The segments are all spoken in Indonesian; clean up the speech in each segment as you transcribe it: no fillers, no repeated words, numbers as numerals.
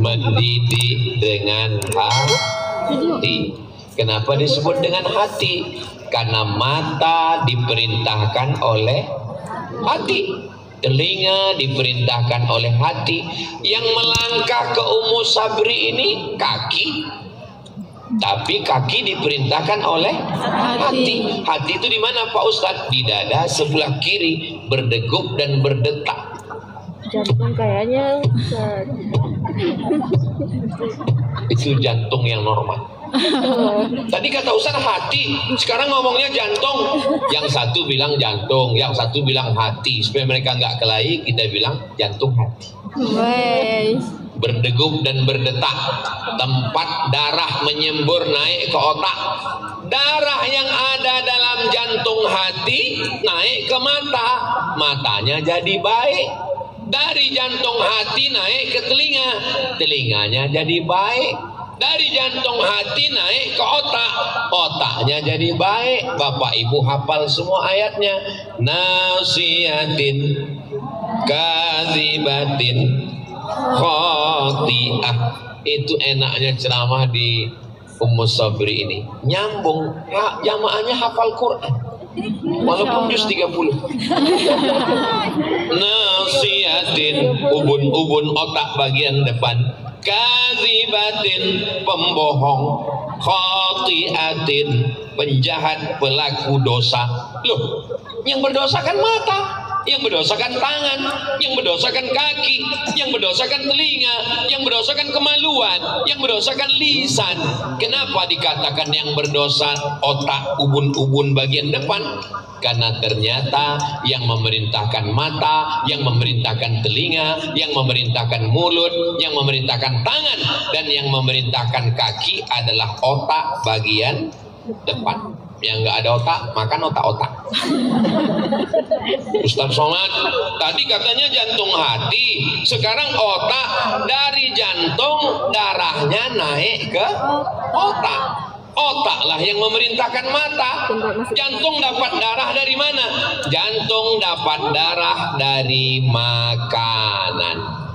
mendidik dengan hati. Kenapa disebut dengan hati? Karena mata diperintahkan oleh hati, telinga diperintahkan oleh hati. Yang melangkah ke Ummu Sabri ini kaki, tapi kaki diperintahkan oleh hati. Hati itu di mana Pak Ustadz? Di dada sebelah kiri, berdegup dan berdetak. Jantung kayaknya itu jantung yang normal. Tadi kata Ustaz hati, sekarang ngomongnya jantung. Yang satu bilang jantung, yang satu bilang hati. Supaya mereka nggak kelahi, kita bilang jantung hati. Berdegup dan berdetak, tempat darah menyembur naik ke otak. Darah yang ada dalam jantung hati naik ke mata, matanya jadi baik. Dari jantung hati naik ke telinga, telinganya jadi baik. Dari jantung hati naik ke otak, otaknya jadi baik. Bapak Ibu hafal semua ayatnya. Nasiyatin kadzibatin khati'ah. Itu enaknya ceramah di Ummu Sabri ini. Nyambung, jamaahnya hafal Quran. Walaupun juz 30. Nasiyatin, ubun-ubun otak bagian depan. Kadzibatin, pembohong. Khati'atin, penjahat, pelaku dosa. Loh, yang berdosa kan mata, yang berdosa kan tangan, yang berdosa kan kaki, yang berdosa kan telinga, yang berdosa kan kemaluan, yang berdosa kan lisan. Kenapa dikatakan yang berdosa otak, ubun-ubun bagian depan? Karena ternyata yang memerintahkan mata, yang memerintahkan telinga, yang memerintahkan mulut, yang memerintahkan tangan, dan yang memerintahkan kaki adalah otak bagian depan. Yang nggak ada otak, makan otak-otak. Ustaz Somad, tadi katanya jantung hati, sekarang otak. Dari jantung darahnya naik ke otak. Otaklah yang memerintahkan mata. Jantung dapat darah dari mana? Jantung dapat darah dari makanan.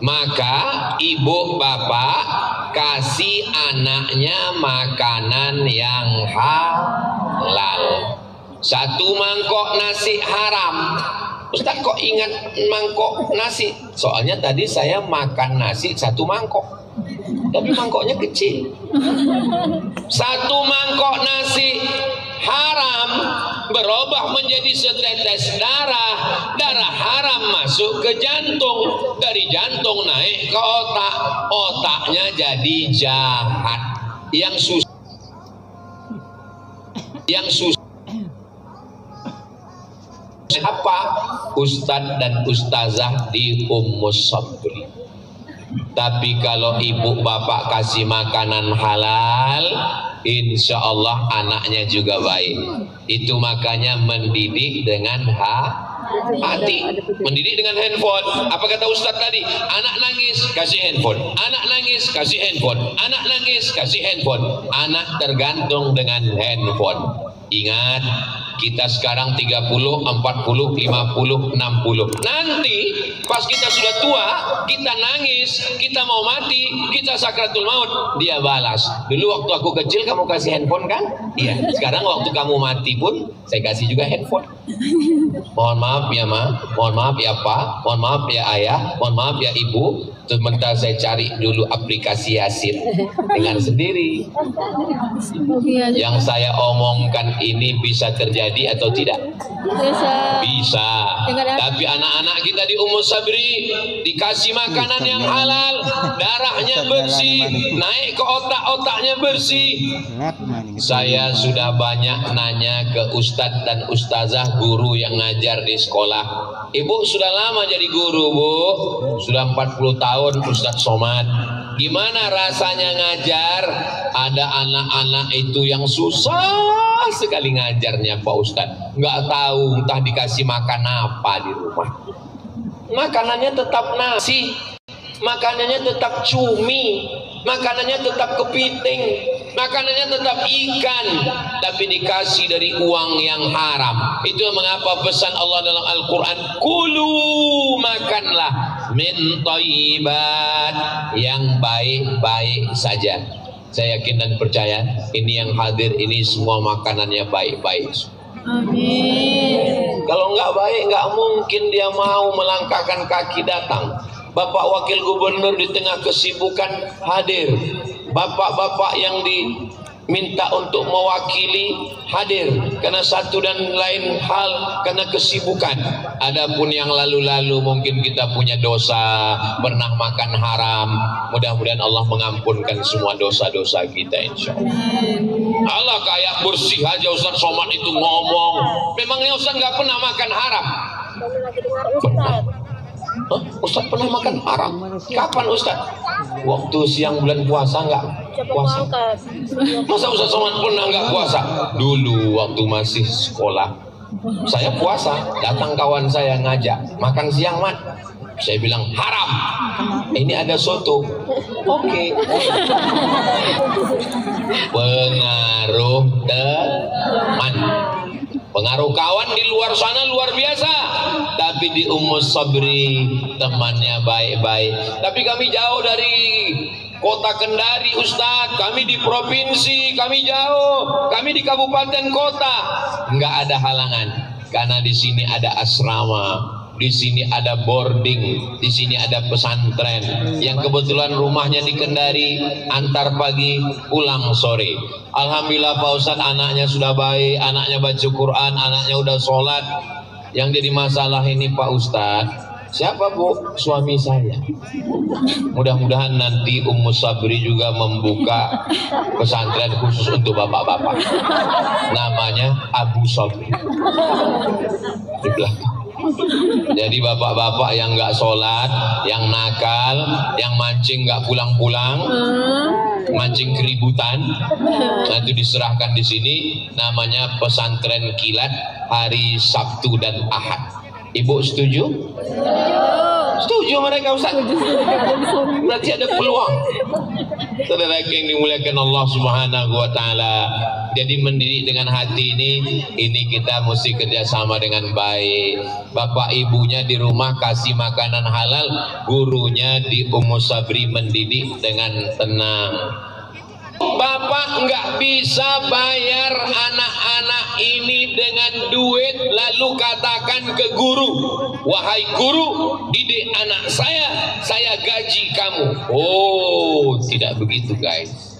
Maka ibu bapak kasih anaknya makanan yang halal. Satu mangkok nasi haram. Ustaz kok ingat mangkok nasi? Soalnya tadi saya makan nasi satu mangkok, tapi mangkoknya kecil. Satu mangkok nasi haram berubah menjadi setetes darah. Darah haram masuk ke jantung, dari jantung naik ke otak, otaknya jadi jahat. Yang susah apa? Ustadz dan ustazah di Ummu Sabri. Tapi kalau ibu bapak kasih makanan halal, insya Allah anaknya juga baik. Itu makanya mendidik dengan hati. Mendidik dengan handphone. Apa kata Ustadz tadi? Anak nangis, kasih handphone. Anak nangis, kasih handphone. Anak nangis, kasih handphone. Anak tergantung dengan handphone. Ingat, kita sekarang 30, 40, 50, 60. Nanti pas kita sudah tua, kita nangis, kita mau mati, kita sakratul maut, dia balas. Dulu waktu aku kecil kamu kasih handphone kan? Iya. Sekarang waktu kamu mati pun saya kasih juga handphone. Mohon maaf ya Ma, mohon maaf ya Pak, mohon maaf ya Ayah, mohon maaf ya Ibu. Sebentar saya cari dulu aplikasi Yasin dengan sendiri. Yang saya omongkan ini bisa terjadi atau tidak? Bisa. Tapi anak-anak kita di Ummu Sabri dikasih makanan yang halal, darahnya bersih, naik ke otak-otaknya bersih. Saya sudah banyak nanya ke ustadz dan ustazah guru yang ngajar di sekolah. Ibu sudah lama jadi guru, Bu. Sudah 40 tahun Ustadz Somad. Gimana rasanya ngajar? Ada anak-anak itu yang susah sekali ngajarnya Pak Ustadz. Nggak tahu entah dikasih makan apa di rumah. Makanannya tetap nasi, makanannya tetap cumi, makanannya tetap kepiting. makanannya tetap ikan, tapi dikasih dari uang yang haram. Itu mengapa pesan Allah dalam Al-Quran, kulu, makanlah min thayyibat, yang baik-baik saja. Saya yakin dan percaya ini yang hadir ini semua makanannya baik-baik. Amin. Kalau nggak baik, nggak mungkin dia mau melangkahkan kaki datang. Bapak Wakil Gubernur di tengah kesibukan hadir. Bapak-bapak yang diminta untuk mewakili hadir karena satu dan lain hal, karena kesibukan. Adapun yang lalu-lalu mungkin kita punya dosa, pernah makan haram. Mudah-mudahan Allah mengampunkan semua dosa-dosa kita, insya Allah. Allah kayak bersih aja Ustaz Somad itu ngomong. Memangnya Ustaz nggak pernah makan haram? Pernah. Hah? Ustaz pernah makan haram? Kapan Ustaz? Waktu siang bulan puasa nggak puasa? Masa Ustaz Somad pernah nggak puasa? Dulu waktu masih sekolah saya puasa, datang kawan saya ngajak makan siang, Mat. Saya bilang haram. Ini ada soto. Oke. Pengaruh teman, pengaruh kawan di luar sana luar biasa. Tapi di Ummus Sabri temannya baik-baik. Tapi kami jauh dari kota Kendari, Ustadz. Kami di provinsi, kami jauh. Kami di kabupaten kota. Enggak ada halangan, karena di sini ada asrama. Di sini ada boarding, di sini ada pesantren yang kebetulan rumahnya di Kendari, antar pagi pulang sore. Alhamdulillah Pak Ustadz, anaknya sudah baik, anaknya baca Quran, anaknya udah sholat. Yang jadi masalah ini Pak Ustadz, siapa Bu? Suami saya. Mudah-mudahan nanti Ummus Sabri juga membuka pesantren khusus untuk bapak-bapak. Namanya Abu Sabri. Di belakang. Jadi bapak-bapak yang nggak sholat, yang nakal, yang mancing nggak pulang-pulang, mancing keributan, nah itu diserahkan di sini. Namanya pesantren kilat hari Sabtu dan Ahad. Ibu setuju? Setuju mereka Ustaz. Berarti ada peluang. Saudara yang dimuliakan Allah Subhanahu wa taala. Jadi mendidik dengan hati ini kita mesti kerjasama dengan baik. Bapak ibunya di rumah kasih makanan halal, gurunya di Ummus Sabri mendidik dengan tenang. Bapak nggak bisa bayar anak-anak ini dengan duit lalu katakan ke guru, wahai guru, didik anak saya gaji kamu. Oh, tidak begitu guys.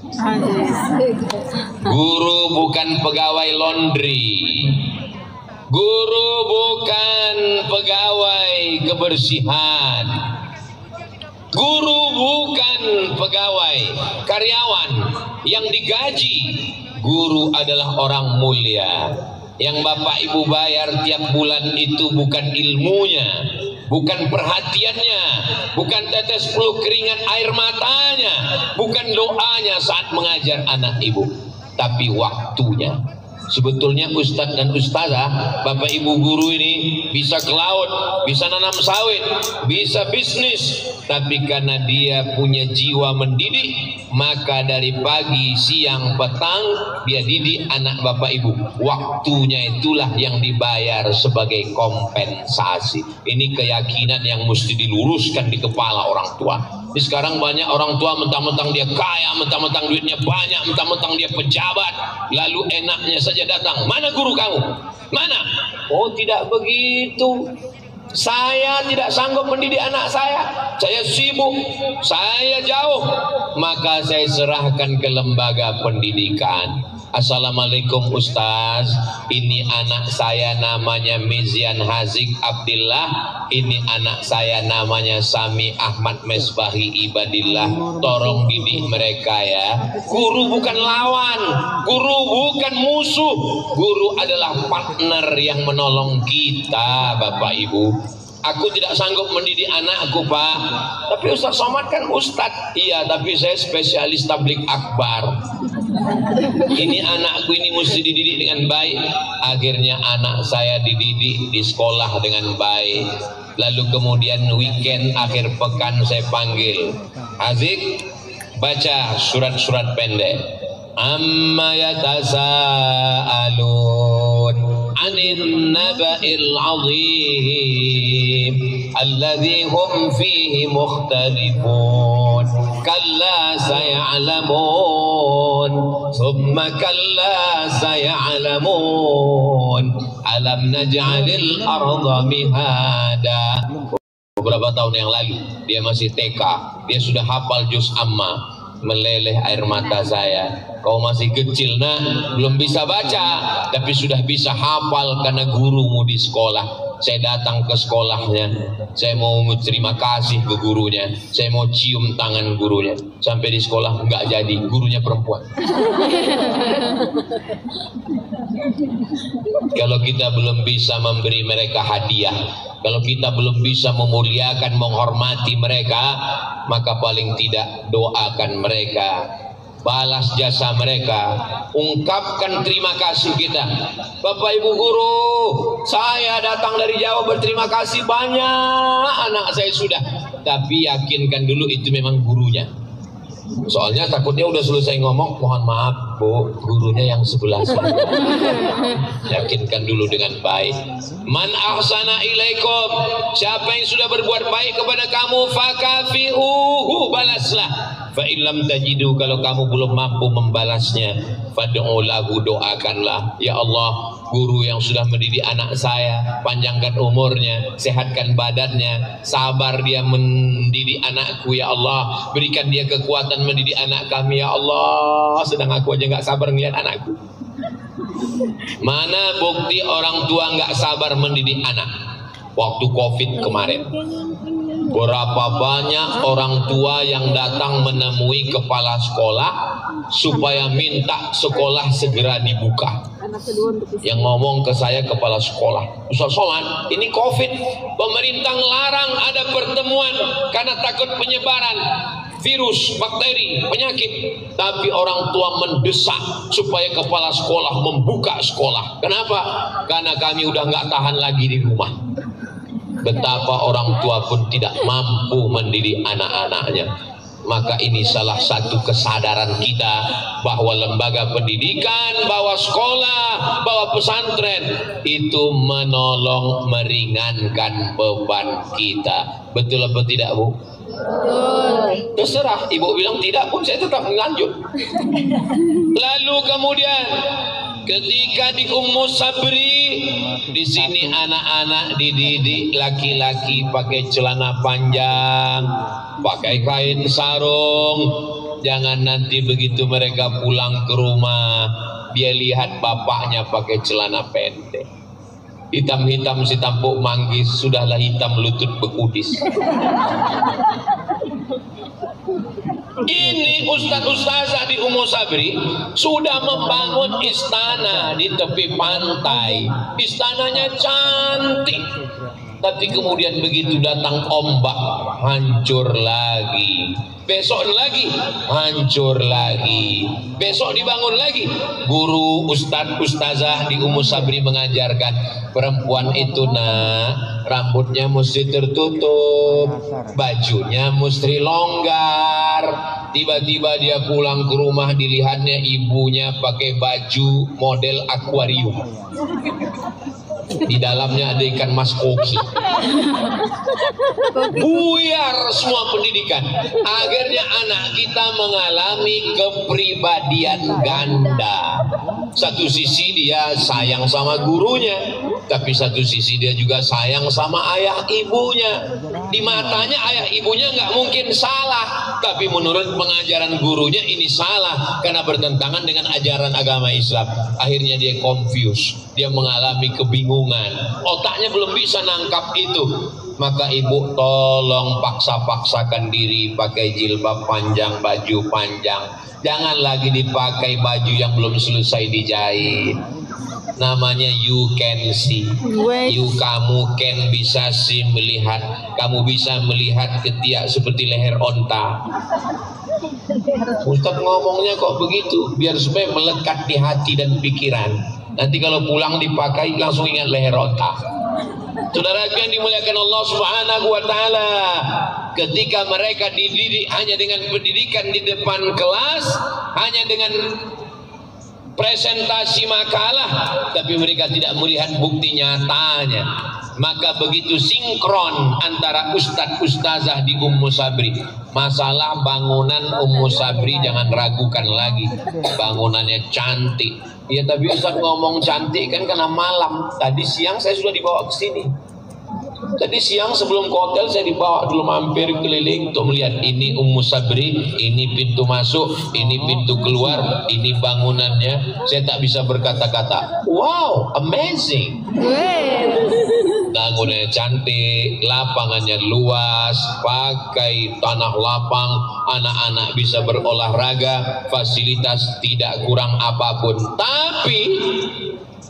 Guru bukan pegawai laundry, guru bukan pegawai kebersihan, guru bukan pegawai karyawan yang digaji. Guru adalah orang mulia yang Bapak Ibu bayar tiap bulan itu bukan ilmunya, bukan perhatiannya, bukan tetes peluk keringat air matanya, bukan doanya saat mengajar anak ibu, tapi waktunya. Sebetulnya ustadz dan ustazah, bapak ibu guru ini bisa ke laut, bisa nanam sawit, bisa bisnis, tapi karena dia punya jiwa mendidik, maka dari pagi, siang, petang dia didik anak bapak ibu. Waktunya itulah yang dibayar sebagai kompensasi. Ini keyakinan yang mesti diluruskan di kepala orang tua. Jadi sekarang banyak orang tua mentang-mentang dia kaya, mentang-mentang duitnya banyak, mentang-mentang dia pejabat, lalu enaknya saja datang. Mana guru kamu? Mana? Oh, tidak begitu. Saya tidak sanggup mendidik anak saya sibuk, saya jauh, maka saya serahkan ke lembaga pendidikan. Assalamualaikum Ustaz, ini anak saya namanya Mizian Hazik Abdillah, ini anak saya namanya Sami Ahmad Mesbahi Ibadillah, tolong didik mereka ya. Guru bukan lawan, guru bukan musuh, guru adalah partner yang menolong kita Bapak Ibu. Aku tidak sanggup mendidik anakku Pak, tapi Ustaz Somad kan Ustadz. Iya, tapi saya spesialis tablik akbar. Ini anakku ini mesti dididik dengan baik. Akhirnya anak saya dididik di sekolah dengan baik. Lalu kemudian weekend akhir pekan saya panggil, Azik baca surat-surat pendek. amma yatasaalun 'anil naba'il 'azim alladzi hum fihi mukhtalifun kalla saya'lamun thumma kalla saya'lamun alam naj'alil arda mihada. Beberapa tahun yang lalu dia masih TK, dia sudah hafal juz amma. Meleleh air mata saya. Kau masih kecil nak, belum bisa baca, tapi sudah bisa hafal karena gurumu di sekolah. Saya datang ke sekolahnya, saya mau terima kasih ke gurunya, saya mau cium tangan gurunya. Sampai di sekolah nggak jadi, gurunya perempuan. Kalau kita belum bisa memberi mereka hadiah, kalau kita belum bisa memuliakan, menghormati mereka, maka paling tidak doakan mereka, balas jasa mereka, ungkapkan terima kasih kita. Bapak Ibu guru, saya datang dari Jawa berterima kasih banyak, anak saya sudah. Tapi yakinkan dulu itu memang gurunya. Soalnya takutnya udah selesai ngomong, mohon maaf Bu, gurunya yang sebelah sana. Yakinkan dulu dengan baik. Man ahsana ilaikum, siapa yang sudah berbuat baik kepada kamu, fakafi'uhu, balaslah. Fa illam tajidu, kalau kamu belum mampu membalasnya, fad'u lahu, doakanlah. Ya Allah, guru yang sudah mendidik anak saya, panjangkan umurnya, sehatkan badannya, sabar dia mendidik anakku ya Allah, berikan dia kekuatan mendidik anak kami ya Allah, sedang aku aja nggak sabar ngeliat anakku. Mana bukti orang tua nggak sabar mendidik anak? Waktu COVID kemarin, berapa banyak orang tua yang datang menemui kepala sekolah supaya minta sekolah segera dibuka. Yang ngomong ke saya kepala sekolah, Ustaz Somad, ini COVID, pemerintah larang ada pertemuan karena takut penyebaran virus, bakteri, penyakit. Tapi orang tua mendesak supaya kepala sekolah membuka sekolah. Kenapa? Karena kami udah nggak tahan lagi di rumah. Betapa orang tua pun tidak mampu mendidik anak-anaknya. Maka ini salah satu kesadaran kita bahwa lembaga pendidikan, bahwa sekolah, bahwa pesantren itu menolong, meringankan beban kita. Betul apa tidak Bu? Betul. Terserah, Ibu bilang tidak pun saya tetap lanjut. Lalu kemudian ketika di Ummu Sabri, di sini anak-anak dididik, laki-laki pakai celana panjang, pakai kain sarung. Jangan nanti begitu mereka pulang ke rumah, dia lihat bapaknya pakai celana pendek. Hitam-hitam si tampuk manggis, sudahlah hitam lutut bekudis. Ini ustaz-ustazah di Ummu Sabri sudah membangun istana di tepi pantai. Istananya cantik, tapi kemudian begitu datang ombak, hancur lagi. Besok lagi, hancur lagi. Besok dibangun lagi. Guru ustazah di Ummu Sabri mengajarkan, perempuan itu nak, rambutnya mesti tertutup, bajunya mesti longgar. Tiba-tiba dia pulang ke rumah, dilihatnya ibunya pakai baju model akuarium. Di dalamnya ada ikan mas koki. Buyar semua pendidikan. Akhirnya anak kita mengalami kepribadian ganda. Satu sisi dia sayang sama gurunya, tapi satu sisi dia juga sayang sama ayah ibunya. Di matanya ayah ibunya nggak mungkin salah, tapi menurut pengajaran gurunya ini salah karena bertentangan dengan ajaran agama Islam. Akhirnya dia confused, dia mengalami kebingungan, otaknya belum bisa nangkap itu. Maka ibu tolong paksa-paksakan diri pakai jilbab panjang, baju panjang. Jangan lagi dipakai baju yang belum selesai dijahit. Namanya you can see. Kamu can bisa see, melihat. Kamu bisa melihat ketiak seperti leher onta. Ustaz ngomongnya kok begitu, biar supaya melekat di hati dan pikiran. Nanti kalau pulang dipakai langsung ingat leher onta. Saudara yang dimuliakan Allah Subhanahu wa taala, ketika mereka dididik hanya dengan pendidikan di depan kelas, hanya dengan presentasi makalah, tapi mereka tidak melihat bukti nyatanya. Maka begitu sinkron antara ustadz ustazah di Ummu Sabri. Masalah bangunan Ummu Sabri jangan ragukan lagi, bangunannya cantik. Ya tapi ustadz ngomong cantik kan karena malam. Tadi siang saya sudah dibawa ke sini. Tadi siang sebelum ke hotel saya dibawa dulu mampir keliling untuk melihat ini Ummu Sabri, ini pintu masuk, ini pintu keluar, ini bangunannya. Saya tak bisa berkata-kata. Wow, amazing. Bangunannya cantik, lapangannya luas, pakai tanah lapang, anak-anak bisa berolahraga, fasilitas tidak kurang apapun. Tapi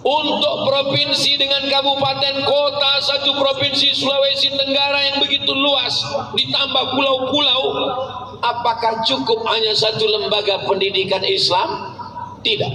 untuk provinsi dengan kabupaten kota, satu provinsi Sulawesi Tenggara yang begitu luas, ditambah pulau-pulau, apakah cukup hanya satu lembaga pendidikan Islam? Tidak.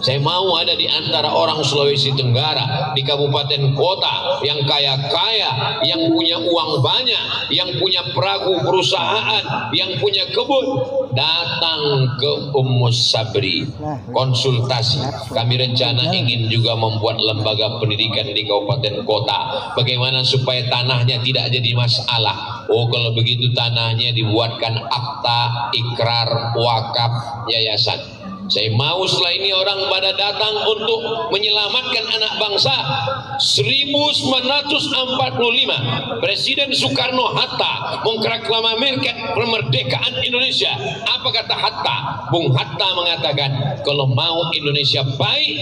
Saya mau ada di antara orang Sulawesi Tenggara, di kabupaten kota yang kaya-kaya, yang punya uang banyak, yang punya perahu perusahaan, yang punya kebun, datang ke Ummu Sabri konsultasi. Kami rencana ingin juga membuat lembaga pendidikan di kabupaten kota. Bagaimana supaya tanahnya tidak jadi masalah? Oh, kalau begitu tanahnya dibuatkan akta ikrar wakaf yayasan. Saya mau setelah ini orang pada datang untuk menyelamatkan anak bangsa. 1945 Presiden Soekarno-Hatta mengproklamirkan kemerdekaan Indonesia. Apa kata Hatta? Bung Hatta mengatakan kalau mau Indonesia baik,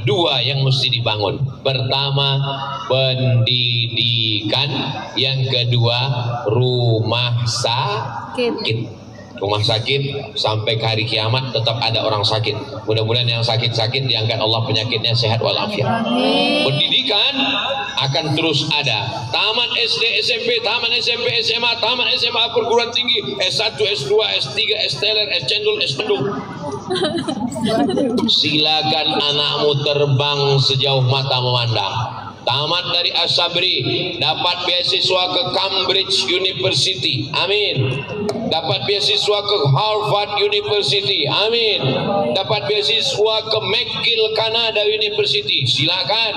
dua yang mesti dibangun. Pertama pendidikan, yang kedua rumah sakit. Rumah sakit sampai ke hari kiamat tetap ada orang sakit. Mudah-mudahan yang sakit-sakit diangkat Allah penyakitnya sehat walafiat. Pendidikan akan terus ada. Taman SD, SMP, taman SMP, SMA, taman SMA, perguruan tinggi, S1, S2, S3, S-teler, S-cendol, S-pendung. Silakan anakmu terbang sejauh mata memandang. Tamat dari As-Sabri, dapat beasiswa ke Cambridge University, amin. Dapat beasiswa ke Harvard University, amin. Dapat beasiswa ke McGill Canada University, silakan.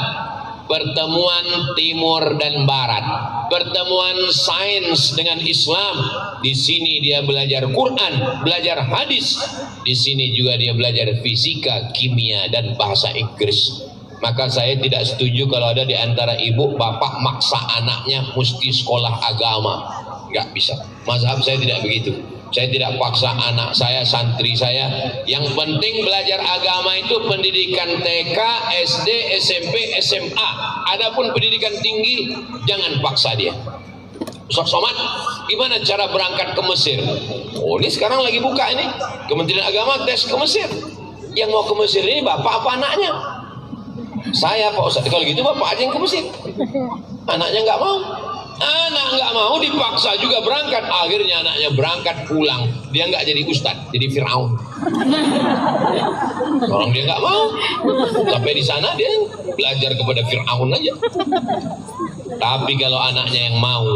Pertemuan timur dan barat, pertemuan sains dengan Islam. Di sini dia belajar Quran, belajar hadis. Di sini juga dia belajar fisika, kimia dan bahasa Inggris. Maka saya tidak setuju kalau ada di antara ibu bapak maksa anaknya mesti sekolah agama. Nggak bisa. Mazhab saya tidak begitu. Saya tidak paksa anak saya, santri saya. Yang penting belajar agama itu pendidikan TK, SD, SMP, SMA. Adapun pendidikan tinggi jangan paksa dia. Ustaz Somad, gimana cara berangkat ke Mesir? Oh, ini sekarang lagi buka ini Kementerian Agama tes ke Mesir. Yang mau ke Mesir ini bapak apa anaknya? Saya Pak Ustaz. Kalau gitu bapak aja yang ke Mesir. Anaknya nggak mau. Anak nggak mau dipaksa juga berangkat. Akhirnya anaknya berangkat pulang. Dia nggak jadi ustaz, jadi Fir'aun. Orang dia nggak mau. Sampai di sana dia belajar kepada Fir'aun aja. Tapi kalau anaknya yang mau,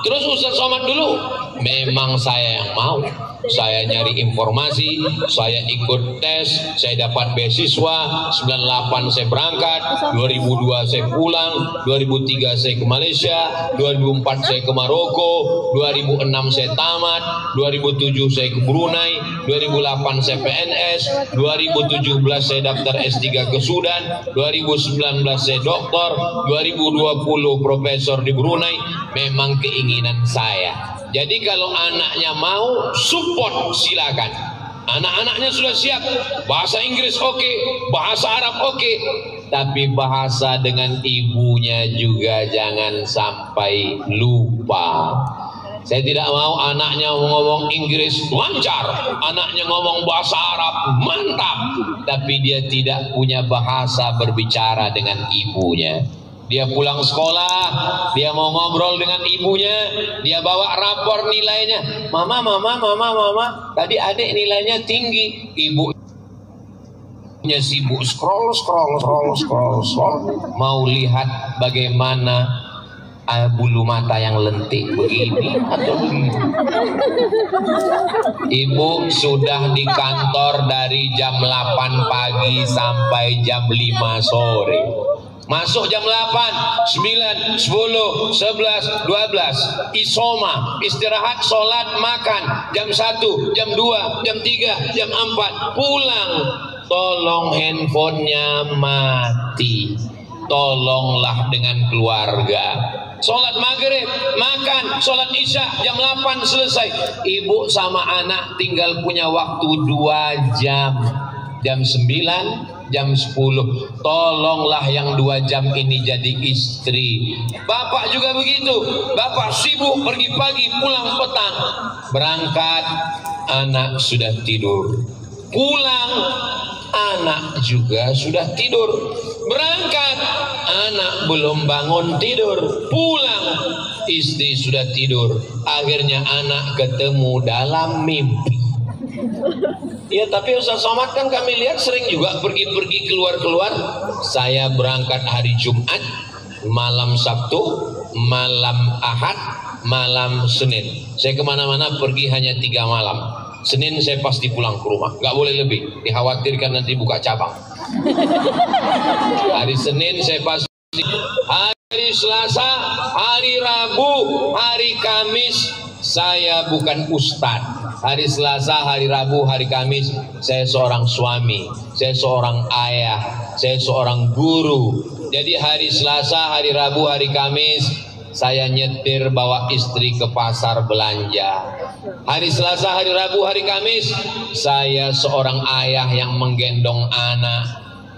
terus Ustaz Somad dulu, memang saya yang mau. Saya nyari informasi, saya ikut tes, saya dapat beasiswa, 98 saya berangkat, 2002 saya pulang, 2003 saya ke Malaysia, 2004 saya ke Maroko, 2006 saya tamat, 2007 saya ke Brunei, 2008 saya PNS, 2017 saya daftar S3 ke Sudan, 2019 saya doktor, 2020 profesor di Brunei. Memang keinginan saya. Jadi kalau anaknya mau, support silakan. Anak-anaknya sudah siap. Bahasa Inggris oke, bahasa Arab oke. Tapi bahasa dengan ibunya juga jangan sampai lupa. Saya tidak mau anaknya ngomong Inggris lancar, anaknya ngomong bahasa Arab mantap, tapi dia tidak punya bahasa berbicara dengan ibunya. Dia pulang sekolah, dia mau ngobrol dengan ibunya, dia bawa rapor nilainya. Mama, tadi adik nilainya tinggi. Ibunya sibuk scroll. Mau lihat bagaimana bulu mata yang lentik begini atau begini? Ibu sudah di kantor dari jam 8 pagi sampai jam 5 sore. Masuk jam 8, 9, 10, 11, 12 isoma, istirahat, sholat, makan. Jam 1, jam 2, jam 3, jam 4 pulang. Tolong handphonenya mati. Tolonglah dengan keluarga. Sholat maghrib, makan, sholat isya jam 8 selesai. Ibu sama anak tinggal punya waktu 2 jam. Jam 9, jam 10. Tolonglah yang 2 jam ini jadi istri. Bapak juga begitu. Bapak sibuk pergi pagi, pulang petang. Berangkat, anak sudah tidur. Pulang, anak juga sudah tidur. Berangkat, anak belum bangun tidur. Pulang, istri sudah tidur. Akhirnya anak ketemu dalam mimpi. Ya, tapi Ustaz Somad kan kami lihat sering juga pergi-pergi keluar-keluar. Saya berangkat hari Jumat, malam Sabtu, malam Ahad, malam Senin. Saya kemana-mana pergi hanya 3 malam. Senin saya pasti pulang ke rumah, nggak boleh lebih, dikhawatirkan nanti buka cabang. Hari Senin saya pasti, hari Selasa, hari Rabu, hari Kamis saya bukan ustadz. Hari Selasa, hari Rabu, hari Kamis saya seorang suami, saya seorang ayah, saya seorang guru. Jadi hari Selasa, hari Rabu, hari Kamis saya nyetir bawa istri ke pasar belanja. Hari Selasa, hari Rabu, hari Kamis saya seorang ayah yang menggendong anak,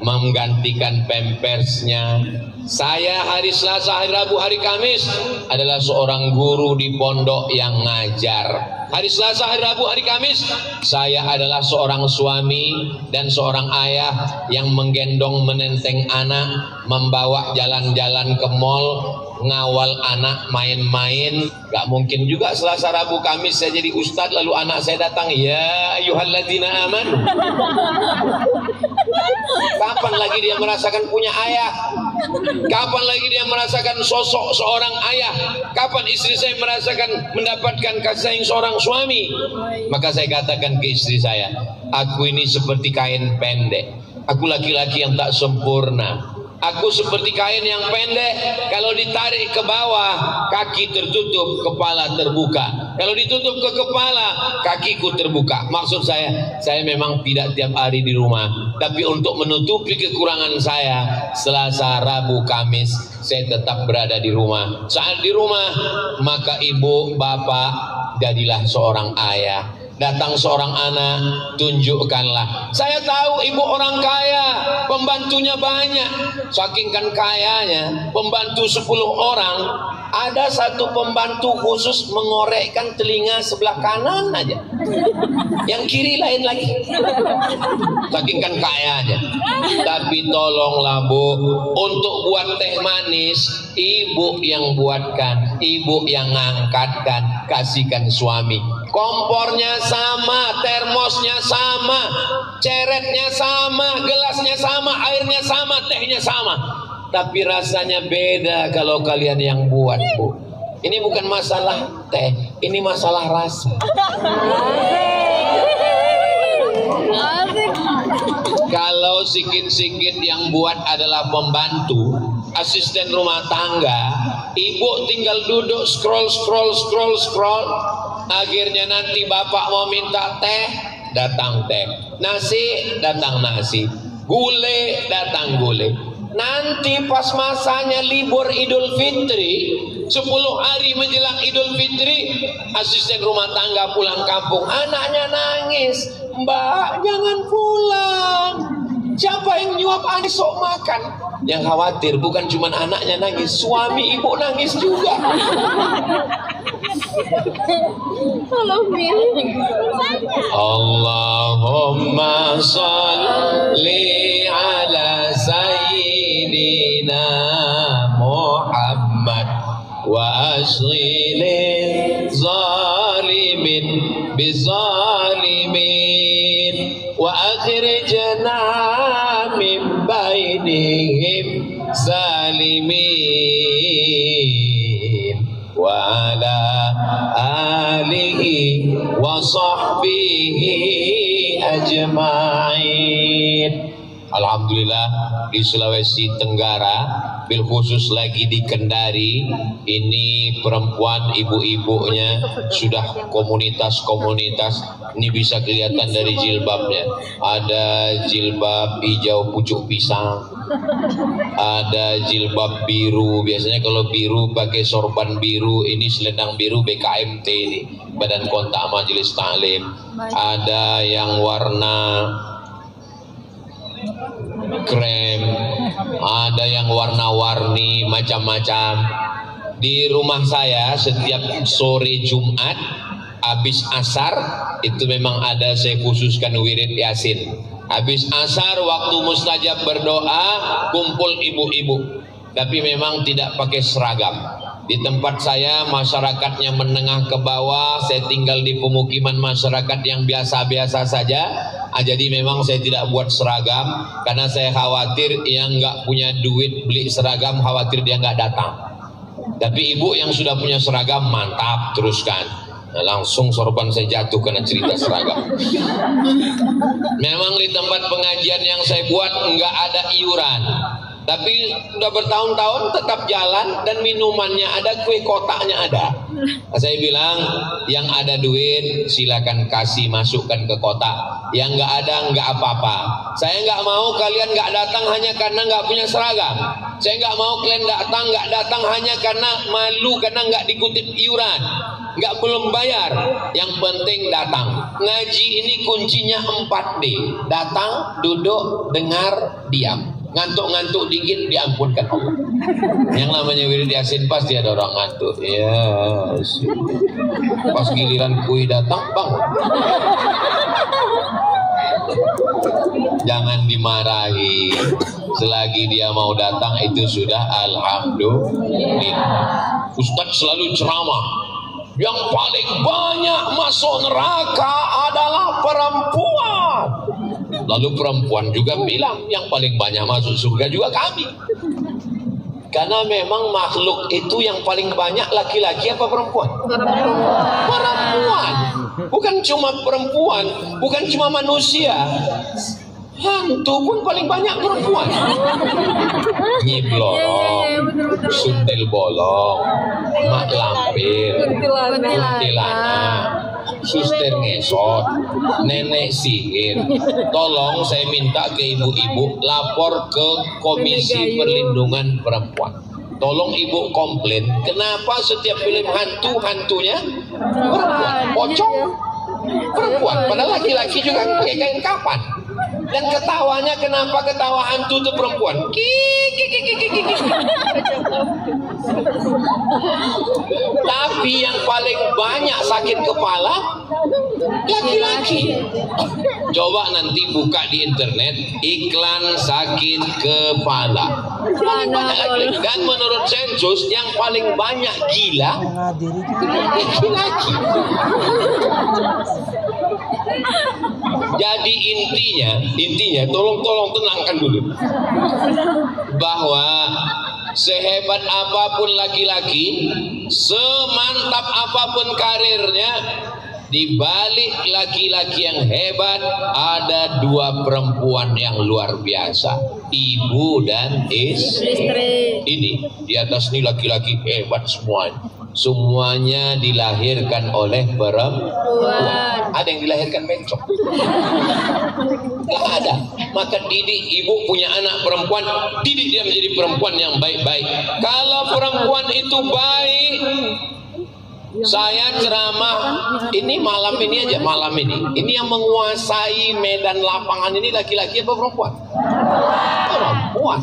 menggantikan pampersnya. Saya hari Selasa, hari Rabu, hari Kamis adalah seorang guru di pondok yang ngajar. Hari Selasa, hari Rabu, hari Kamis saya adalah seorang suami dan seorang ayah yang menggendong menenteng anak, membawa jalan-jalan ke mall, ngawal anak main-main. Gak mungkin juga Selasa, Rabu, Kamis saya jadi ustadz lalu anak saya datang, ya ayyuhalladzina amanu. Kapan lagi dia merasakan punya ayah? Kapan lagi dia merasakan sosok seorang ayah? Kapan istri saya merasakan mendapatkan kasih sayang seorang suami? Maka saya katakan ke istri saya, aku ini seperti kain pendek. Aku laki-laki yang tak sempurna. Aku seperti kain yang pendek, kalau ditarik ke bawah, kaki tertutup, kepala terbuka. Kalau ditutup ke kepala, kakiku terbuka. Maksud saya memang tidak tiap hari di rumah, tapi untuk menutupi kekurangan saya, Selasa, Rabu, Kamis, saya tetap berada di rumah. Saat di rumah, maka ibu, bapak, jadilah seorang ayah. Datang seorang anak, tunjukkanlah. Saya tahu ibu orang kaya, pembantunya banyak. Saking kan kayanya, pembantu 10 orang, ada satu pembantu khusus mengorekkan telinga sebelah kanan aja. Yang kiri lain lagi. Saking kan kayanya. Tapi tolonglah Bu, untuk buat teh manis, ibu yang buatkan, ibu yang ngangkatkan, kasihkan suami. Kompornya sama, termosnya sama, ceretnya sama, gelasnya sama, airnya sama, tehnya sama. Tapi rasanya beda kalau kalian yang buat, Bu. Ini bukan masalah teh, ini masalah rasa. Kalau sikit-sikit yang buat adalah pembantu, asisten rumah tangga, ibu tinggal duduk scroll. Akhirnya nanti bapak mau minta teh, datang teh. Nasi, datang nasi. Gulai, datang gulai. Nanti pas masanya libur Idul Fitri, 10 hari menjelang Idul Fitri, asisten rumah tangga pulang kampung, anaknya nangis, Mbak jangan pulang, siapa yang nyuap anak sok makan? Yang khawatir bukan cuma anaknya nangis, suami ibu nangis juga. Allahumma sholli ala sayyidina Muhammad wa ashghilil zalimin bizalimin wa akhrijna min bainihim salimin. alihi wa sahbihi ajma'in. Alhamdulillah di Sulawesi Tenggara, bil khusus lagi di Kendari, ini perempuan ibu-ibunya sudah komunitas-komunitas. Ini bisa kelihatan dari jilbabnya. Ada jilbab hijau pucuk pisang, ada jilbab biru. Biasanya kalau biru pakai sorban biru, ini selendang biru BKMT ini, Badan Kontak Majelis Taklim. Ada yang warna krem, ada yang warna-warni macam-macam. Di rumah saya setiap sore Jumat habis asar itu memang ada, saya khususkan wirid Yasin. Habis asar waktu mustajab berdoa kumpul ibu-ibu, tapi memang tidak pakai seragam. Di tempat saya masyarakatnya menengah ke bawah, saya tinggal di pemukiman masyarakat yang biasa-biasa saja. Jadi memang saya tidak buat seragam karena saya khawatir yang nggak punya duit beli seragam, khawatir dia nggak datang. Tapi ibu yang sudah punya seragam, mantap, teruskan. Nah, langsung sorban saya jatuh karena cerita seragam. Memang di tempat pengajian yang saya buat nggak ada iuran, tapi udah bertahun-tahun tetap jalan dan minumannya ada, kue kotaknya ada. Nah, saya bilang yang ada duit silakan kasih, masukkan ke kotak. Yang nggak ada nggak apa-apa. Saya nggak mau kalian nggak datang hanya karena nggak punya seragam. Saya nggak mau kalian nggak datang hanya karena malu karena nggak dikutip iuran, nggak belum bayar. Yang penting datang. Ngaji ini kuncinya 4D. Datang, duduk, dengar, diam. Ngantuk-ngantuk dikit diampunkan Allah. Yang namanya wirid Yasin pasti ada orang ngantuk. Ya, pas giliran kui datang bangun. Jangan dimarahi. Selagi dia mau datang itu sudah alhamdulillah. Ustadz selalu ceramah, yang paling banyak masuk neraka adalah perempuan. Lalu perempuan juga bilang yang paling banyak masuk surga juga kami. Karena memang makhluk itu yang paling banyak laki-laki apa perempuan? Perempuan. Bukan cuma perempuan, bukan cuma manusia. Hantu pun paling banyak perempuan. Nyi Blorong, Suntil Bolong, Mak Lampir, Kuntilanak, Suster Ngesot, Nenek Sihir. Tolong saya minta ke ibu-ibu lapor ke Komisi Perlindungan Perempuan. Tolong ibu komplain, kenapa setiap film hantu-hantunya perempuan, pocong perempuan, padahal laki-laki juga pakai kain kapan. Dan ketawanya, kenapa ketawa hantu itu perempuan? Tapi yang paling banyak sakit kepala laki-laki. Coba nanti buka di internet iklan sakit kepala. Banyak laki-laki. Dan menurut sensus yang paling banyak gila laki-laki. Jadi intinya tolong tenangkan dulu, bahwa sehebat apapun laki-laki, semantap apapun karirnya, di balik laki-laki yang hebat ada dua perempuan yang luar biasa, ibu dan istri. Ini di atas ini laki-laki hebat semuanya dilahirkan oleh perempuan. Ada yang dilahirkan bencong? Gak ada. Maka didik, ibu punya anak perempuan, didik dia menjadi perempuan yang baik-baik. Kalau perempuan itu baik, saya ceramah ini malam ini aja, malam ini yang menguasai medan lapangan ini laki-laki apa perempuan? Perempuan.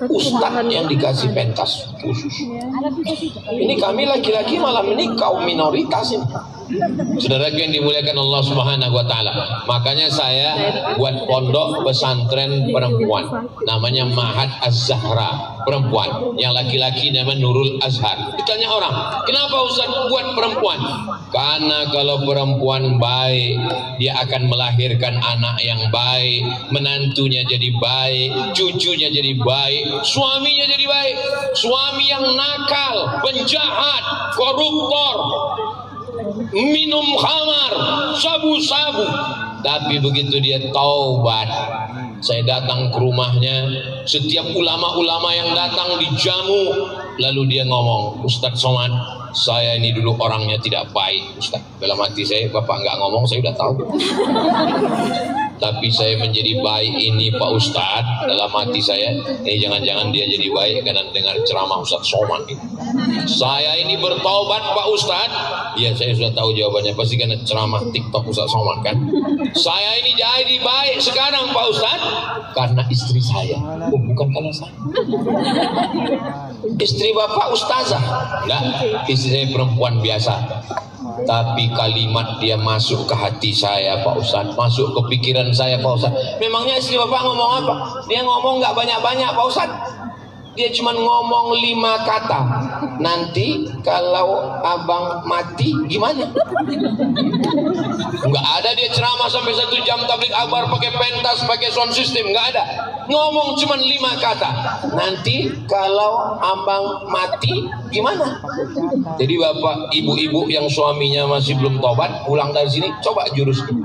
Ustadz yang dikasih pentas khusus. Ini kami laki-laki malam ini kaum minoritas ini. Saudara yang dimuliakan Allah Subhanahu wa taala. Makanya saya buat pondok pesantren perempuan. Namanya Ma'had Az-Zahra perempuan. Yang laki-laki namanya Nurul Azhar. Ditanya orang, "Kenapa Ustaz buat perempuan?" Karena kalau perempuan baik, dia akan melahirkan anak yang baik, menantunya jadi baik, cucunya jadi baik, suaminya jadi baik. Suami yang nakal, penjahat, koruptor, minum khamar, sabu-sabu, tapi begitu dia taubat, saya datang ke rumahnya, setiap ulama-ulama yang datang dijamu, lalu dia ngomong, "Ustadz Somad, saya ini dulu orangnya tidak baik Ustadz." Dalam hati saya, Bapak nggak ngomong, saya udah tahu. Tapi saya menjadi baik ini Pak Ustadz. Dalam hati saya, ini jangan-jangan dia jadi baik karena dengar ceramah Ustadz Somad ini. Saya ini bertaubat Pak Ustadz. Ya, saya sudah tahu jawabannya, pasti karena ceramah TikTok Ustadz Somad kan. Saya ini jadi baik sekarang Pak Ustadz karena istri saya. Oh, bukan karena saya. Istri Bapak ustazah? Enggak, istri saya perempuan biasa. Tapi kalimat dia masuk ke hati saya Pak Ustadz, masuk ke pikiran saya Pak Ustadz. Memangnya istri Bapak ngomong apa? Dia ngomong nggak banyak-banyak Pak Ustadz. Dia cuma ngomong 5 kata. "Nanti kalau abang mati gimana?" Nggak ada dia ceramah sampai 1 jam tabligh akbar pakai pentas, pakai sound system, nggak ada. Ngomong cuma 5 kata. "Nanti kalau abang mati gimana?" Jadi bapak, ibu-ibu yang suaminya masih belum tobat, pulang dari sini coba jurus ini.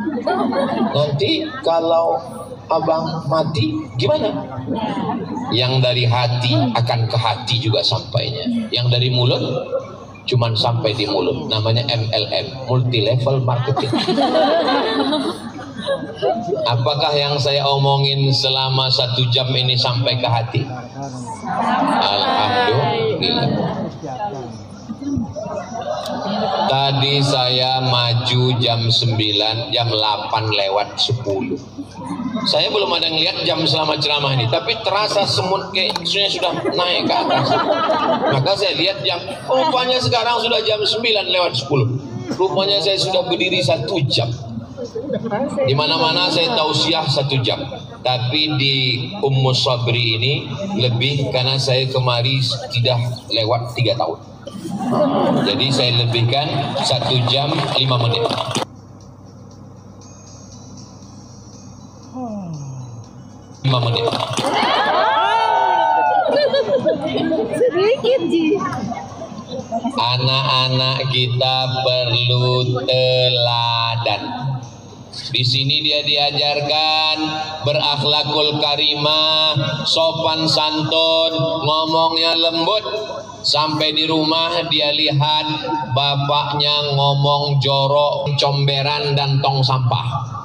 "Nanti kalau abang mati gimana?" Yang dari hati akan ke hati juga sampainya. Yang dari mulut cuman sampai di mulut. Namanya MLM, multi level marketing. Apakah yang saya omongin selama 1 jam ini sampai ke hati? Alhamdulillah. Tadi saya maju jam 9, jam 8 lewat 10. Saya belum ada ngeliat jam selama ceramah ini, tapi terasa semut kayak sudah naik ke atas. Maka saya lihat jam, rupanya sekarang sudah jam 9 lewat 10. Rupanya saya sudah berdiri 1 jam. Di mana-mana saya tausiah 1 jam, tapi di Ummus Sabri ini lebih karena saya kemari tidak lewat 3 tahun. Jadi saya lebihkan 1 jam 5 menit. Sedikit Ji. Anak-anak kita perlu teladan. Di sini dia diajarkan berakhlakul karimah, sopan santun, ngomongnya lembut. Sampai di rumah dia lihat bapaknya ngomong jorok, comberan dan tong sampah.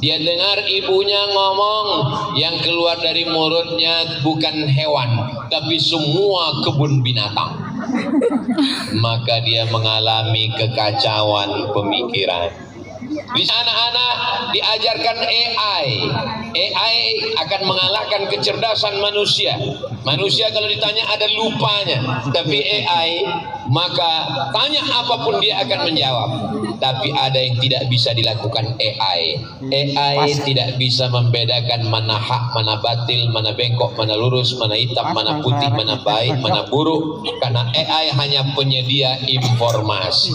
Dia dengar ibunya ngomong, yang keluar dari mulutnya bukan hewan, tapi semua kebun binatang. Maka dia mengalami kekacauan pemikiran. Di anak-anak diajarkan AI. AI akan mengalahkan kecerdasan manusia. Manusia kalau ditanya ada lupanya, tapi AI maka tanya apapun dia akan menjawab. Tapi ada yang tidak bisa dilakukan AI. AI tidak bisa membedakan mana hak, mana batil, mana bengkok, mana lurus, mana hitam, mana putih, mana baik, mana buruk. Karena AI hanya penyedia informasi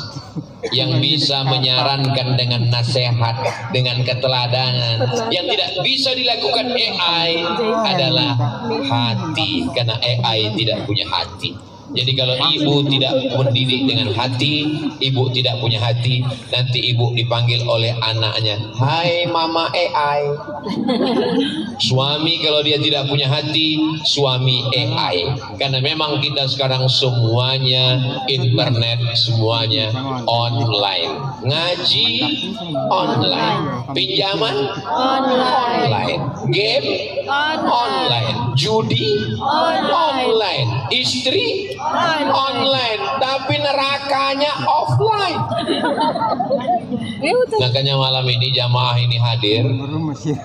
yang bisa menyarankan dengan nasihat, dengan keteladanan. Yang tidak bisa dilakukan AI adalah hati, karena AI tidak punya hati. Jadi kalau ibu tidak mendidik dengan hati, ibu tidak punya hati, nanti ibu dipanggil oleh anaknya, "Hai mama AI." Suami kalau dia tidak punya hati, suami AI. Karena memang kita sekarang semuanya internet, semuanya online. Ngaji online, pinjaman online, game online, judi online, istri online, tapi nerakanya offline. Makanya malam ini jamaah ini hadir.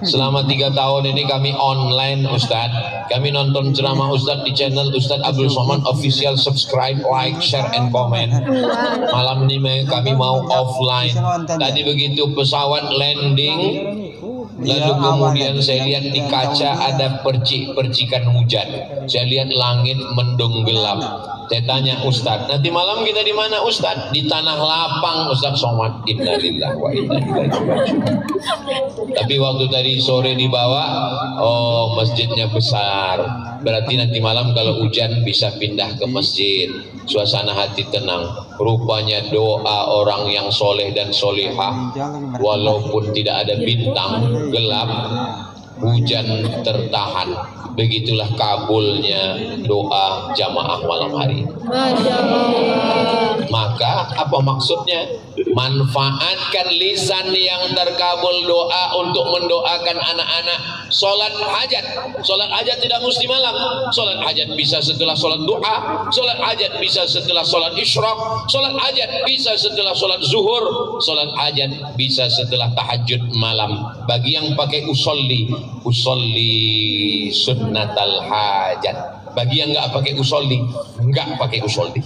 Selama 3 tahun ini kami online Ustadz. Kami nonton ceramah Ustadz di channel Ustadz Abdul Somad Official. Subscribe, like, share, and comment. Malam ini kami mau offline. Tadi begitu pesawat landing, lalu kemudian saya lihat di kaca ada percikan hujan. Saya lihat langit mendung gelap. Saya tanya Ustadz, nanti malam kita di mana Ustadz? Di tanah lapang Ustadz Somad. Innalillahi wa inna ilaihi raji'un. Tapi waktu tadi sore dibawa, oh masjidnya besar. Berarti nanti malam kalau hujan bisa pindah ke masjid. Suasana hati tenang. Rupanya doa orang yang soleh dan solehah, walaupun tidak ada bintang, gelap, hujan tertahan. Begitulah kabulnya doa jamaah malam hari. Maka apa maksudnya? Manfaatkan lisan yang terkabul doa untuk mendoakan anak-anak. Sholat hajat. Sholat hajat tidak mesti malam. Sholat hajat bisa setelah sholat duha. Sholat hajat bisa setelah sholat isyraq. Sholat hajat bisa setelah sholat zuhur. Sholat hajat bisa setelah tahajud malam. Bagi yang pakai usolli sunnatal hajat. Bagi yang nggak pakai usolli, nggak pakai usolli.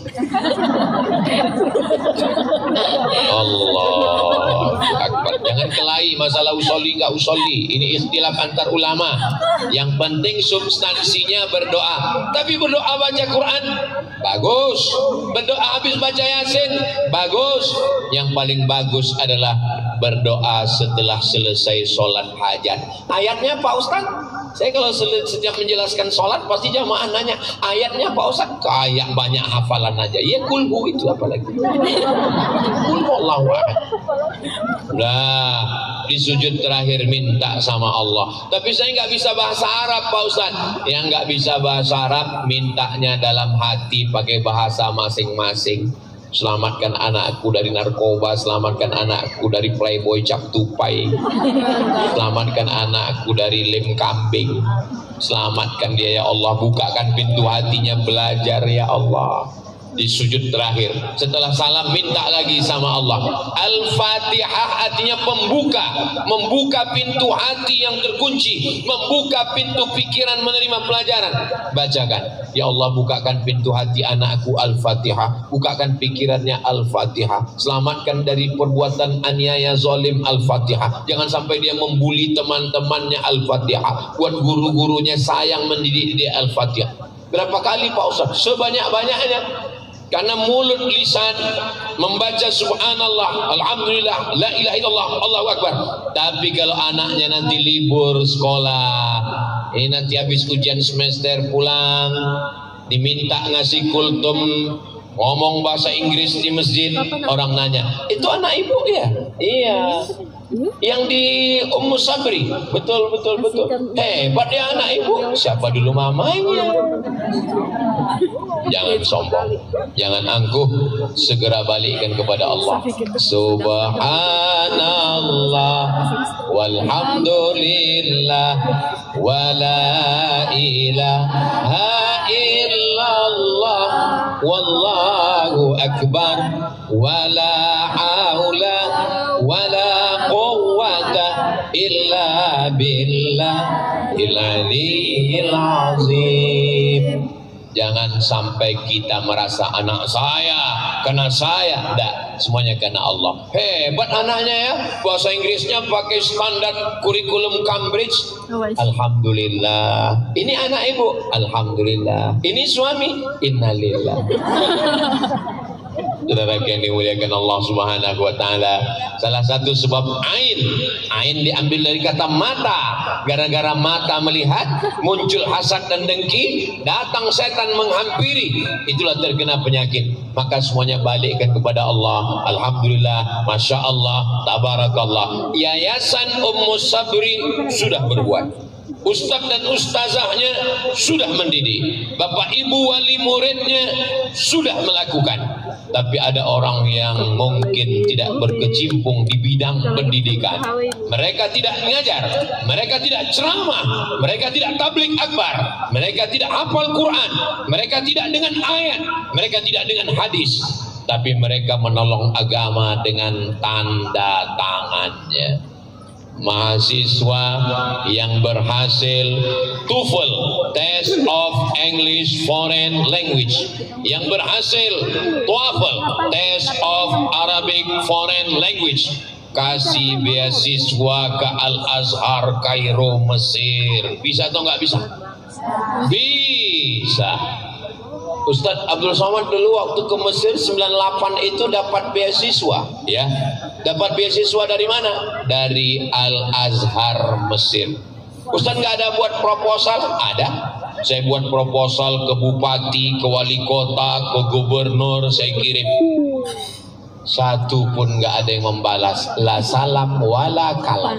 Allah Akbar. Jangan kelahi masalah usolli nggak usolli. Ini ikhtilaf antar ulama. Yang penting substansinya berdoa. Tapi berdoa baca Quran bagus. Berdoa habis baca Yasin bagus. Yang paling bagus adalah berdoa setelah selesai sholat hajat. Ayatnya Pak Ustaz? Saya kalau setiap menjelaskan sholat pasti jamaah nanya, ayatnya Pak Ustaz? Kayak banyak hafalan aja. Ya kulhu itu apalagi. Kulhu Allahu ahad. Nah, di sujud terakhir minta sama Allah. Tapi saya nggak bisa bahasa Arab Pak Ustaz. Yang nggak bisa bahasa Arab mintanya dalam hati pakai bahasa masing-masing. Selamatkan anakku dari narkoba, selamatkan anakku dari playboy cap tupai, selamatkan anakku dari lem kambing, selamatkan dia ya Allah, bukakan pintu hatinya belajar ya Allah. Di sujud terakhir setelah salam minta lagi sama Allah. Al-Fatihah artinya membuka pintu hati yang terkunci, membuka pintu pikiran menerima pelajaran. Bacakan, ya Allah bukakan pintu hati anakku Al-Fatihah, bukakan pikirannya Al-Fatihah, selamatkan dari perbuatan aniaya zalim Al-Fatihah, jangan sampai dia membuli teman-temannya Al-Fatihah, buat guru-gurunya sayang mendidik dia Al-Fatihah. Berapa kali Pak Ustaz? Sebanyak-banyaknya. Karena mulut lisan membaca subhanallah, alhamdulillah, la ilaha illallah, Allahu akbar. Tapi kalau anaknya nanti libur sekolah, ini nanti habis ujian semester pulang, diminta ngasih kultum, ngomong bahasa Inggris di masjid, orang nanya, itu anak ibu ya? Iya. Yang di Ummu Sabri, betul. Hebat ya anak ibu. Siapa dulu mamanya? Jangan sombong, jangan angkuh, segera balikkan kepada Allah. Subhanallah walhamdulillah wala ilaha illallah wallahu akbar wala haula wala quwwata illa billahil aliyyil azim. Jangan sampai kita merasa anak saya karena saya, enggak, semuanya karena Allah. Hebat anaknya ya, bahasa Inggrisnya pakai standar kurikulum Cambridge. Alhamdulillah. Ini anak ibu, alhamdulillah. Ini suami, innalillah. Saudara yang dimuliakan Allah Subhanahu wa taala, salah satu sebab ain diambil dari kata mata. Gara-gara mata melihat, muncul hasad dan dengki, datang setan menghampiri, itulah terkena penyakit. Maka semuanya balikkan kepada Allah. Alhamdulillah, masya Allah, tabarakallah. Yayasan Ummu Sabri sudah berbuat. Ustadz dan ustazahnya sudah mendidik. Bapak ibu wali muridnya sudah melakukan. Tapi ada orang yang mungkin tidak berkecimpung di bidang pendidikan. Mereka tidak mengajar, mereka tidak ceramah, mereka tidak tabligh akbar, mereka tidak hafal Quran, mereka tidak dengan ayat, mereka tidak dengan hadis, tapi mereka menolong agama dengan tanda tangannya. Mahasiswa yang berhasil TOEFL, Test of English Foreign Language, yang berhasil TOEFL, Test of Arabic Foreign Language, kasih beasiswa ke Al-Azhar Kairo Mesir. Bisa atau nggak bisa? Bisa. Ustadz Abdul Somad dulu waktu ke Mesir 98 itu dapat beasiswa, ya. Dapat beasiswa dari mana? Dari Al-Azhar Mesir. Ustadz nggak ada buat proposal? Ada. Saya buat proposal ke bupati, ke wali kota, ke gubernur, saya kirim. Satu pun nggak ada yang membalas. La salam wala kalam.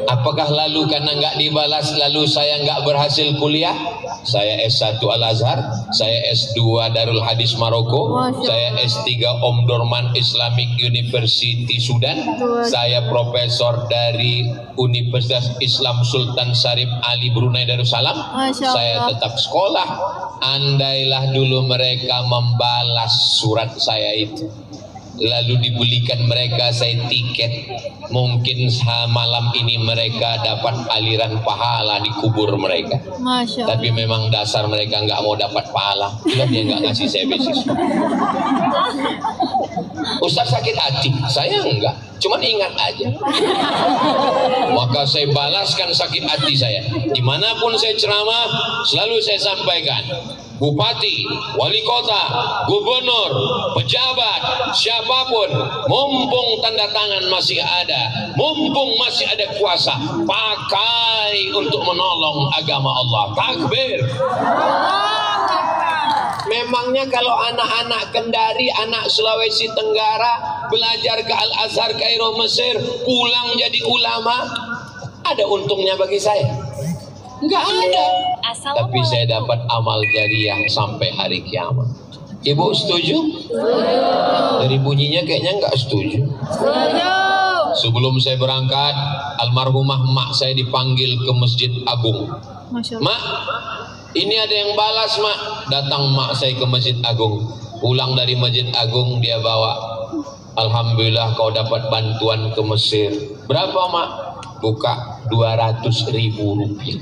Apakah lalu karena nggak dibalas lalu saya nggak berhasil kuliah? Saya S1 Al-Azhar, saya S2 Darul Hadis Maroko, saya S3 Omdurman Islamic University Sudan, saya profesor dari Universitas Islam Sultan Syarif Ali Brunei Darussalam. Saya tetap sekolah. Andailah dulu mereka membalas surat saya itu, lalu dibelikan mereka saya tiket, mungkin malam ini mereka dapat aliran pahala di kubur mereka. Tapi memang dasar mereka nggak mau dapat pahala, juga dia nggak ngasih saya beasiswa. Ustaz sakit hati, saya enggak, cuman ingat aja. Maka saya balaskan sakit hati saya. Dimanapun saya ceramah, selalu saya sampaikan, bupati, wali kota, gubernur, pejabat, siapapun, mumpung tanda tangan masih ada, mumpung masih ada kuasa, pakai untuk menolong agama Allah. Takbir. Memangnya kalau anak-anak Kendari, anak Sulawesi Tenggara belajar ke Al-Azhar Kairo Mesir, pulang jadi ulama, ada untungnya bagi saya? Enggak ada. Tapi saya dapat amal jariah sampai hari kiamat. Ibu setuju? Dari bunyinya kayaknya enggak setuju. Sebelum saya berangkat, almarhumah mak saya dipanggil ke Masjid Agung. Mak, ini ada yang balas mak. Datang mak saya ke Masjid Agung. Pulang dari Masjid Agung dia bawa, alhamdulillah kau dapat bantuan ke Mesir. Berapa mak? Buka 200.000 rupiah.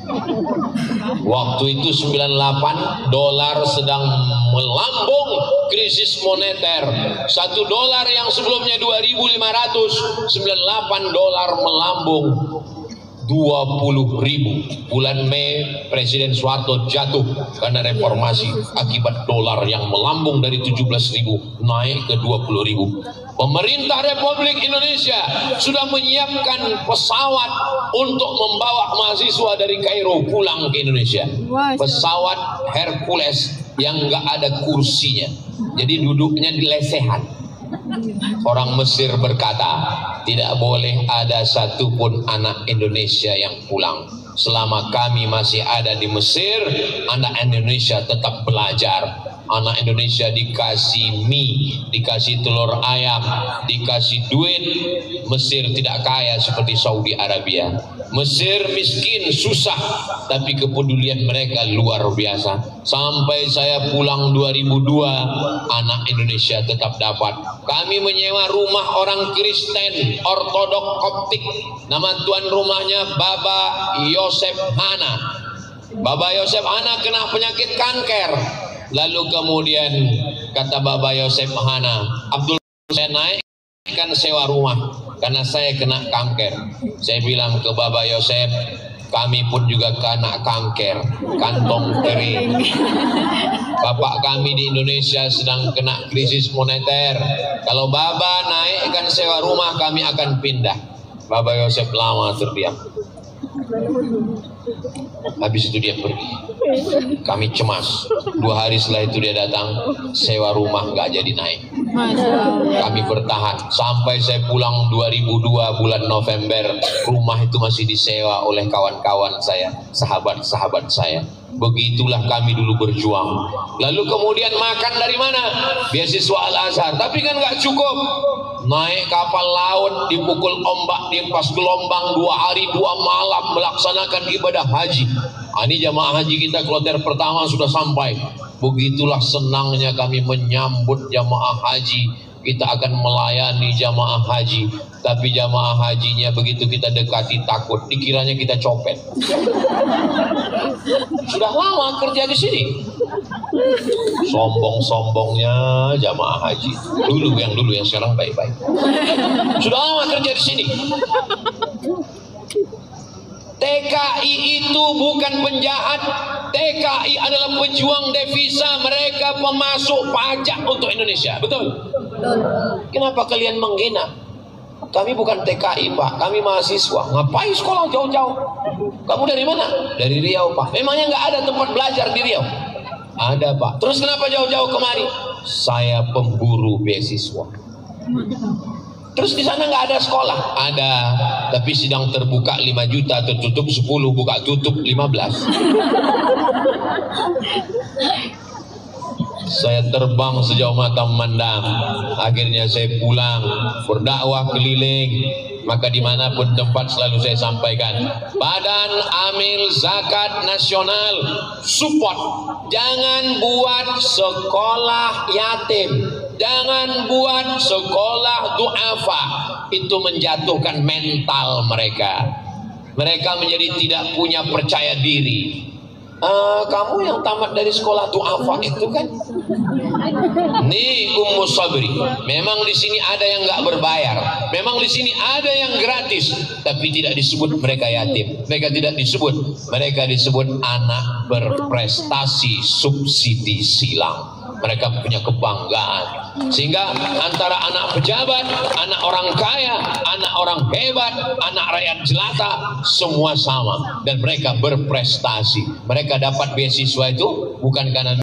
Waktu itu 98 dolar sedang melambung krisis moneter. 1 dolar yang sebelumnya 2.500, 98 dolar melambung 20.000. Bulan Mei Presiden Soeharto jatuh karena reformasi akibat dolar yang melambung dari 17.000 naik ke 20.000. Pemerintah Republik Indonesia sudah menyiapkan pesawat untuk membawa mahasiswa dari Kairo pulang ke Indonesia. Pesawat Hercules yang nggak ada kursinya, jadi duduknya di lesehan. Orang Mesir berkata, tidak boleh ada satupun anak Indonesia yang pulang. Selama kami masih ada di Mesir, anak Indonesia tetap belajar. Anak Indonesia dikasih mie, dikasih telur ayam, dikasih duit. Mesir tidak kaya seperti Saudi Arabia. Mesir miskin, susah, tapi kepedulian mereka luar biasa. Sampai saya pulang 2002, anak Indonesia tetap dapat. Kami menyewa rumah orang Kristen Ortodok Koptik. Nama tuan rumahnya Baba Yosef Hana. Baba Yosef Hana kena penyakit kanker. Lalu kemudian kata Baba Yosef Hana, Abdul, saya naikkan sewa rumah karena saya kena kanker. Saya bilang ke Baba Yosef, kami pun juga kena kanker, kantong kering. Bapak kami di Indonesia sedang kena krisis moneter. Kalau Baba naikkan sewa rumah, kami akan pindah. Baba Yosef lama terdiam. Habis itu dia pergi. Kami cemas. 2 hari setelah itu dia datang, sewa rumah nggak jadi naik. Kami bertahan sampai saya pulang 2002 bulan November. Rumah itu masih disewa oleh kawan-kawan saya, sahabat-sahabat saya. Begitulah kami dulu berjuang. Lalu kemudian makan dari mana? Beasiswa Al-Azhar. Tapi kan nggak cukup. Naik kapal laut, dipukul ombak, diempas gelombang 2 hari 2 malam melaksanakan ibadah haji. Ini jamaah haji kita kloter pertama sudah sampai. Begitulah senangnya kami menyambut jamaah haji. Kita akan melayani jamaah haji. Tapi jamaah hajinya begitu kita dekati takut, dikiranya kita copet. Sudah lama kerja di sini. Sombong-sombongnya jamaah haji. Dulu yang sekarang baik-baik. Sudah lama kerja di sini. TKI itu bukan penjahat. TKI adalah pejuang devisa. Mereka pemasuk pajak untuk Indonesia. Betul? Kenapa kalian menghina? Kami bukan TKI, Pak. Kami mahasiswa. Ngapain sekolah jauh-jauh? Kamu dari mana? Dari Riau, Pak. Memangnya nggak ada tempat belajar di Riau? Ada, Pak. Terus kenapa jauh-jauh kemari? Saya pemburu beasiswa. Terus di sana nggak ada sekolah? Ada, tapi sidang terbuka 5 juta, tertutup 10, buka tutup 15. Saya terbang sejauh mata memandang. Akhirnya saya pulang berdakwah keliling. Maka dimanapun tempat selalu saya sampaikan, Badan Amil Zakat Nasional support. Jangan buat sekolah yatim, jangan buat sekolah duafa. Itu menjatuhkan mental mereka. Mereka menjadi tidak punya percaya diri. Kamu yang tamat dari sekolah duafa itu kan? Nih Ummu Sabri, memang di sini ada yang nggak berbayar, memang di sini ada yang gratis, tapi tidak disebut mereka yatim, mereka tidak disebut, mereka disebut anak berprestasi subsidi silang. Mereka punya kebanggaan. Sehingga antara anak pejabat, anak orang kaya, anak orang hebat, anak rakyat jelata, semua sama. Dan mereka berprestasi. Mereka dapat beasiswa itu bukan karena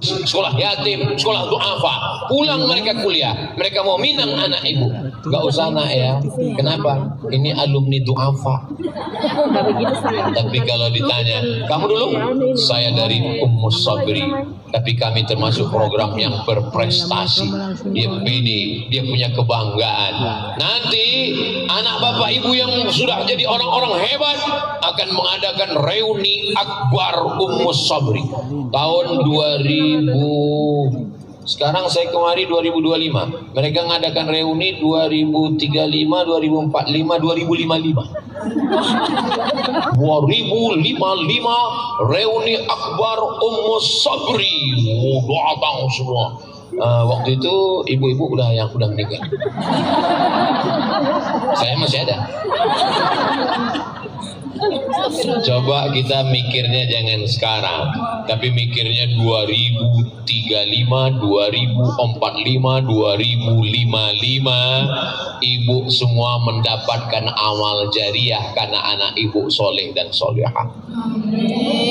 sekolah yatim, sekolah duafa. Pulang mereka kuliah, mereka mau minang anak ibu. Gak usah nak ya. Kenapa? Ini alumni duafa. Tapi kalau ditanya, kamu dulu? Saya dari Ummu Sabri. Tapi kami termasuk program yang berprestasi. Dia pede, dia punya kebanggaan. Nanti anak bapak ibu yang sudah jadi orang-orang hebat akan mengadakan reuni akbar Ummu Sabri tahun 2000. Sekarang saya kemari 2025. Mereka mengadakan reuni 2035, 2045, 2055. 2055 reuni akbar Ummu Sabri. Datang semua. Waktu itu ibu-ibu udah meninggal. Saya masih ada. Coba kita mikirnya jangan sekarang, tapi mikirnya 2035, 2045, 2055. Ibu semua mendapatkan amal jariah karena anak ibu soleh dan solehah.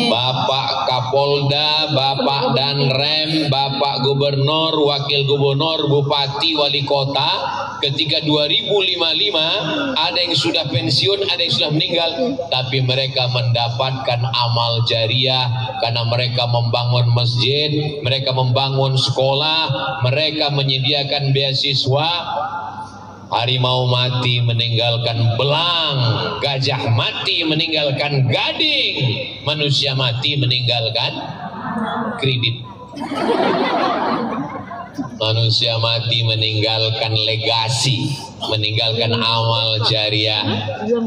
Bapak Kapolda, Bapak Danrem, Bapak Gubernur, Wakil Gubernur, Bupati, Wali Kota, ketika 2055 ada yang sudah pensiun, ada yang sudah meninggal, tapi mereka mendapatkan amal jariah karena mereka membangun masjid, mereka membangun sekolah, mereka menyediakan beasiswa. Harimau mati meninggalkan belang, gajah mati meninggalkan gading, manusia mati meninggalkan kredit. Manusia mati meninggalkan legasi, meninggalkan amal jariah.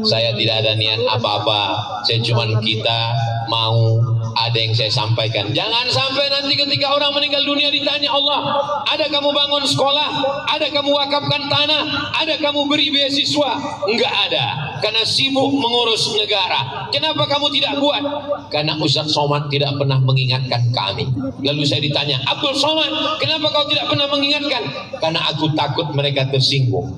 Saya tidak ada niat apa-apa. Saya cuma kita mau ada yang saya sampaikan. Jangan sampai nanti ketika orang meninggal dunia ditanya Allah, ada kamu bangun sekolah, ada kamu wakafkan tanah, ada kamu beri beasiswa? Enggak ada, karena sibuk mengurus negara. Kenapa kamu tidak buat? Karena Ustaz Somad tidak pernah mengingatkan kami. Lalu saya ditanya, Abdul Somad, kenapa kau tidak pernah mengingatkan? Karena aku takut mereka tersinggung.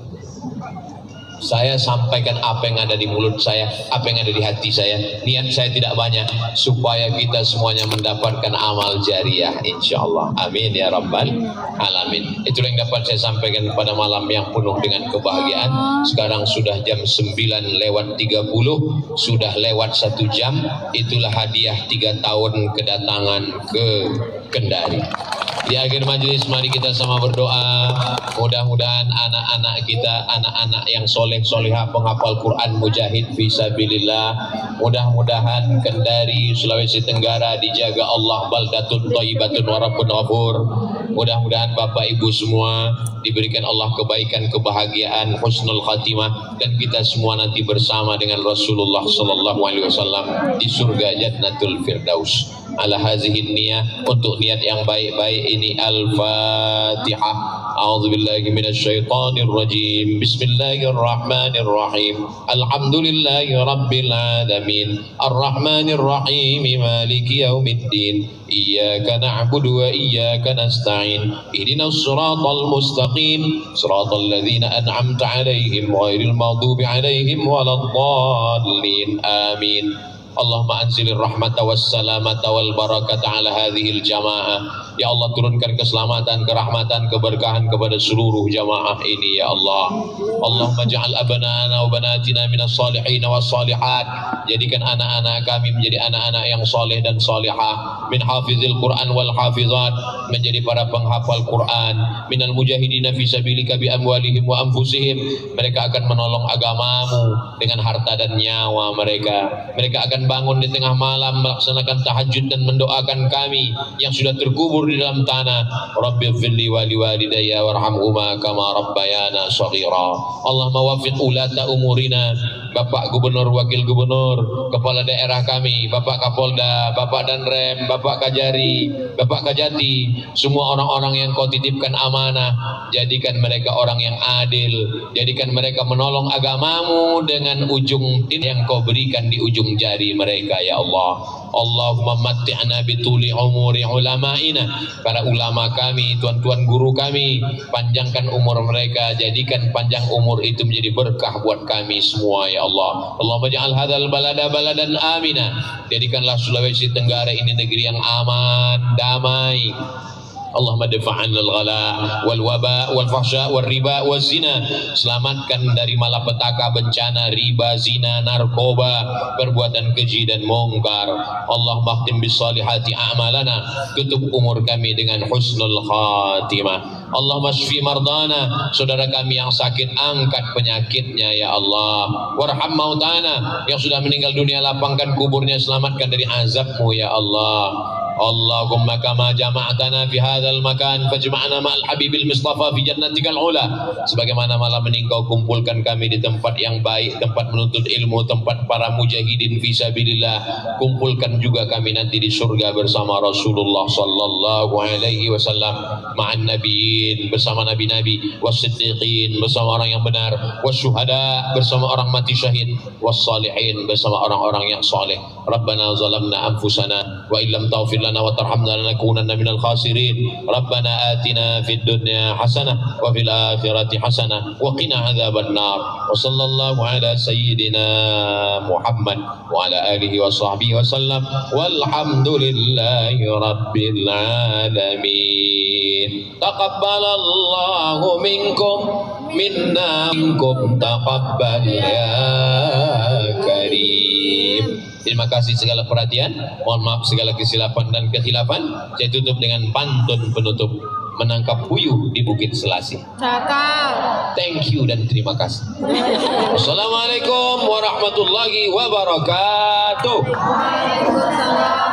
Saya sampaikan apa yang ada di mulut saya, apa yang ada di hati saya. Niat saya tidak banyak, supaya kita semuanya mendapatkan amal jariah, insyaallah. Amin ya rabbal alamin. Itulah yang dapat saya sampaikan pada malam yang penuh dengan kebahagiaan. Sekarang sudah jam 9:30, sudah lewat 1 jam. Itulah hadiah 3 tahun kedatangan ke Kendari. Di akhir majelis mari kita sama berdoa, mudah-mudahan anak-anak kita, anak-anak yang soleh solehah penghafal Quran mujahid fisabilillah, mudah-mudahan Kendari Sulawesi Tenggara dijaga Allah baldatun thayyibatun wa rabbun ghafur. Mudah-mudahan Bapak Ibu semua diberikan Allah kebaikan, kebahagiaan, husnul khatimah, dan kita semua nanti bersama dengan Rasulullah sallallahu alaihi wasallam di surga Jannatul Firdaus. Ala hazihin niyah, untuk niat yang baik-baik ini. Al-Fatihah. A'udzubillahi minasyaitonir rajim. Bismillahirrahmanirrahim. Alhamdulillahi rabbil alamin. Arrahmanir rahim. Maliki yaumiddin. Iyyaka na'budu wa iyyaka nasta'in. Ihdinas siratal mustaqim. Siratal ladzina an'amta 'alaihim ghairil maghdubi 'alaihim waladdallin. Amin. Allahumma anzilir rahmata wassalamata wal barakata ala hadhil jamaah. Ya Allah, turunkan keselamatan, kerahmatan, keberkahan kepada seluruh jamaah ini ya Allah. Allahumma ja'al abanana wa banatina minas salihin was salihat. Jadikan anak-anak kami menjadi anak-anak yang soleh dan solihah. Min hafizil Quran wal hafizat, menjadi para penghafal Quran. Minal mujahidina fi sabilika bi amwalihim wa anfusihim, mereka akan menolong agamamu dengan harta dan nyawa mereka. Mereka akan bangun di tengah malam melaksanakan tahajud dan mendoakan kami yang sudah terkubur di dalam tanah. Rabbighfirli wa liwalidayya warhamhuma kama rabbayana shaghira. Allahumma waffiq ulata umurina, Bapak Gubernur, Wakil Gubernur, Kepala Daerah kami, Bapak Kapolda, Bapak Danrem, Bapak Kajari, Bapak Kajati, semua orang-orang yang kau titipkan amanah, jadikan mereka orang yang adil, jadikan mereka menolong agamamu dengan ujung yang kau berikan di ujung jari mereka ya Allah. Allahumma matti'na bituli umuri ulama'ina, para ulama kami, tuan-tuan guru kami, panjangkan umur mereka, jadikan panjang umur itu menjadi berkah buat kami semua ya Allah. Allahumma ja'al hadzal balada baladan amina, jadikanlah Sulawesi Tenggara ini negeri yang aman, damai. Allahumma dafa'an al-ghala wal waba wal fahsya wal riba wal zina, selamatkan dari malapetaka, bencana, riba, zina, narkoba, perbuatan keji dan mungkar. Allahumma khtim bis salihati a'malana, tutup umur kami dengan husnul khatimah. Allahumma shfi mardana, saudara kami yang sakit angkat penyakitnya ya Allah. Warham mautana, yang sudah meninggal dunia lapangkan kuburnya, selamatkan dari azabmu ya Allah. Allahumma kama jama'atana fi hadzal makan fajma'na ma'al habibil mustafa fi jannatikal ula, sebagaimana malam ini Engkau kumpulkan kami di tempat yang baik, tempat menuntut ilmu, tempat para mujahidin fi sabilillah, kumpulkan juga kami nanti di surga bersama Rasulullah sallallahu alaihi wasallam, ma'an nabiyyin, bersama nabi-nabi, was-siddiqin, bersama orang yang benar, wasyuhada, bersama orang mati syahid, was-salihin, bersama orang-orang yang saleh. Rabbana zalamna anfusana wa illam taghfir lana wa tarhamna lanakunanna minal khasirin. Rabbana atina fid dunya hasanah wa fil akhirati hasanah wa qina adzaban nar. Wa sallallahu ala sayyidina Muhammad wa ala alihi wa sahbihi wa sallam. Walhamdulillahi rabbil alamin. Taqabbalallahu minkum minna minkum taqabbal ya karim. Terima kasih segala perhatian. Mohon maaf segala kesilapan dan kekhilafan. Saya tutup dengan pantun penutup. Menangkap puyuh di Bukit Selasih. Cakap. Thank you dan terima kasih. Assalamualaikum warahmatullahi wabarakatuh. Waalaikumsalam.